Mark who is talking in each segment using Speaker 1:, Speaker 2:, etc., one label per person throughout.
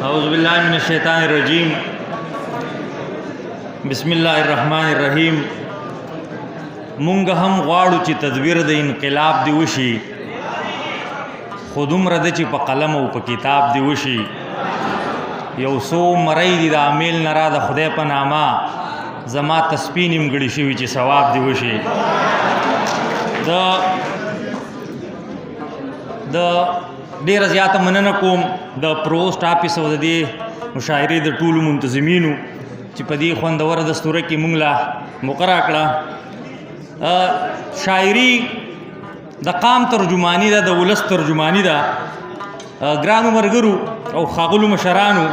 Speaker 1: اعوذ باللہ من الشیطان الرجیم بسم الله الرحمن الرحیم. مونږ هم غواړو چې تدبیر د انقلاب دی وشي، خو دومره ده چې په قلم او په کتاب دی وشي. یو څو مرۍ دي د عامل نه را د خدای په نامه، زما تسبیح نیمګړي شوي چې ثواب دی وشي. د ډېره زیاته مننه کوم د پروسټ آفیس او د دې مشاعرې د ټولو منتظمینو چې په دې خوندوره دستوره کې مونږ له مقرره کړه. شاعري د قام ترجماني ده، د ولس ترجماني ده. ګرانو ملګرو او ښاغلو مشرانو،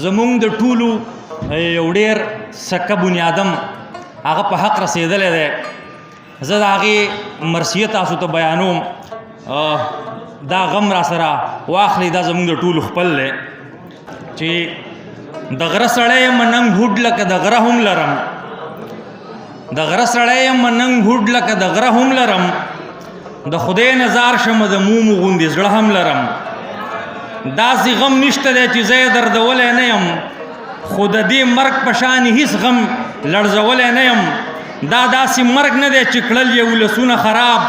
Speaker 1: زمونږ د ټولو یو ډېر سکه بنیادم هغه په حق رسېدلی دی. زه د هغې مرثیه تاسو ته بیانوم. دا غم را سره واخلئ، دا زمونږ د ټولو خپل دی چې د غره سړی یم ننګ هوډ لکه د غره هم لرم، د غره سړی یم ننګ هوډ لکه د غره هم لرم، د خدای نظار شمه د مومو غوندې زړه هم لرم. داسې غم نشته دی چې زه یې دردولی نه یم، خو د دې مرګ په شان هېڅ غم لړزولی نه یم. دا داسې مرګ نه دی چې کړل یې ولسونه خراب،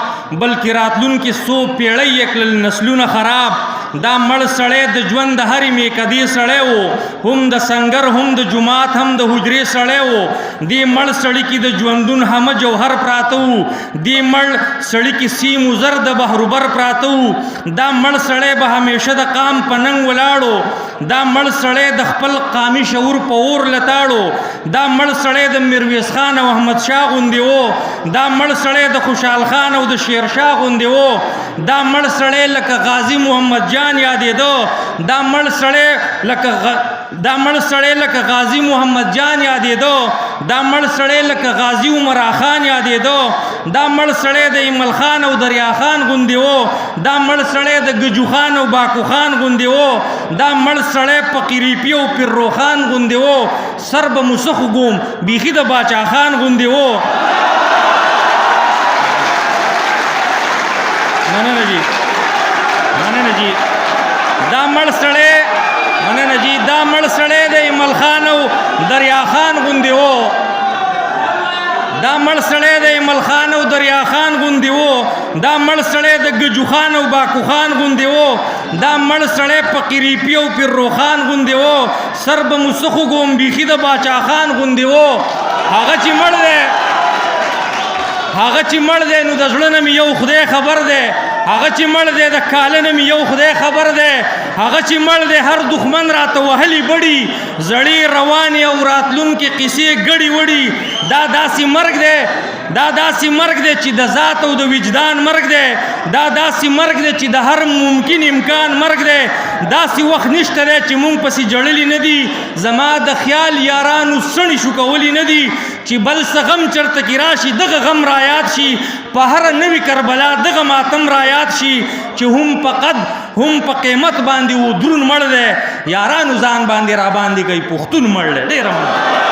Speaker 1: بلکې راتلونکي څو پیړۍ یې کړل نسلونه خراب. دا مړ سړی د ژوند د هرې میکدې سړی و، هم د سنګر هم د جومات هم د حجرې سړی و. دې مړ سړي کې د ژوندون همه جوهر پراته وو، دې مړ سړي کې سیم و زر د بحروبر پراته وو. دا مړ سړی به همیشه د قام په ننګ ولاړو، دا مړ سړی د خپل قامي شعور په اور لتاړو. دا مړ سړی د میرویس خان او احمد شاه غوندې و، دا مړ سړی د خوشحال خان او د شیر شاه غوندې و. دا مړ سړی لکه غازی محمد جان یادېده، دا مړ سړی لکه غازی محمد جان یادېده، دا مړ سړی لکه غازی عمرا خان یادېده، دا مړ سړی د ایمل خان او دریا خان غوندې و، دا مړ سړی د ګجو خان او باکو خان غوندې و، دا مړ سړی فقیریپي او پیرو خان غوندې و، سر به موسخو ګوم بیخي د باچا خان غوندې و. مننه جی، مننه جی. دا مړ سړی، مننه جی، دا مړ سړی د ایمل خان او دریا خان غوندې و، دا مړ سړی د ایمل خان او دریا خان غوندې و، دا مړ سړی د ګجو خان او باکو خان غوندې و، دا مړ سړی فقیریپي او پیرو خان غوندې و، سر به موسخو ګوم بیخي د باچا خان غوندې و. هغه چې مړ دی، هغه چې مړ دی نو د زړه نه مې یو خدای خبر دی، هغه چې مړ دی د کاله نه مې یو خدای خبر دی، هغه چې مړ دی هر دښمن راته وهلي بړي، زړې روانې او راتلونکې قصې ګډې وړي. دا داسې مرګ دی، دا داسې مرګ دی چې د ذات او د وجدان مرګ دی، دا داسې مرګ دی چې د هر ممکن امکان مرګ دی. داسې وخت نشته دی چې مونږ پسې جړلي نه دي، زما د خیال یارانو سڼي شو کولی نه دي چې بل څه غم چرته کې راشي دغه غم رایاد شي، په هره نوې کربلا دغه ماتم رایاد شي چې هم په قد هم په قیمت باندې و درون مړ دی، یارانو ځان باندې را باندې کوي پښتون مړ دی. ډېره مننه.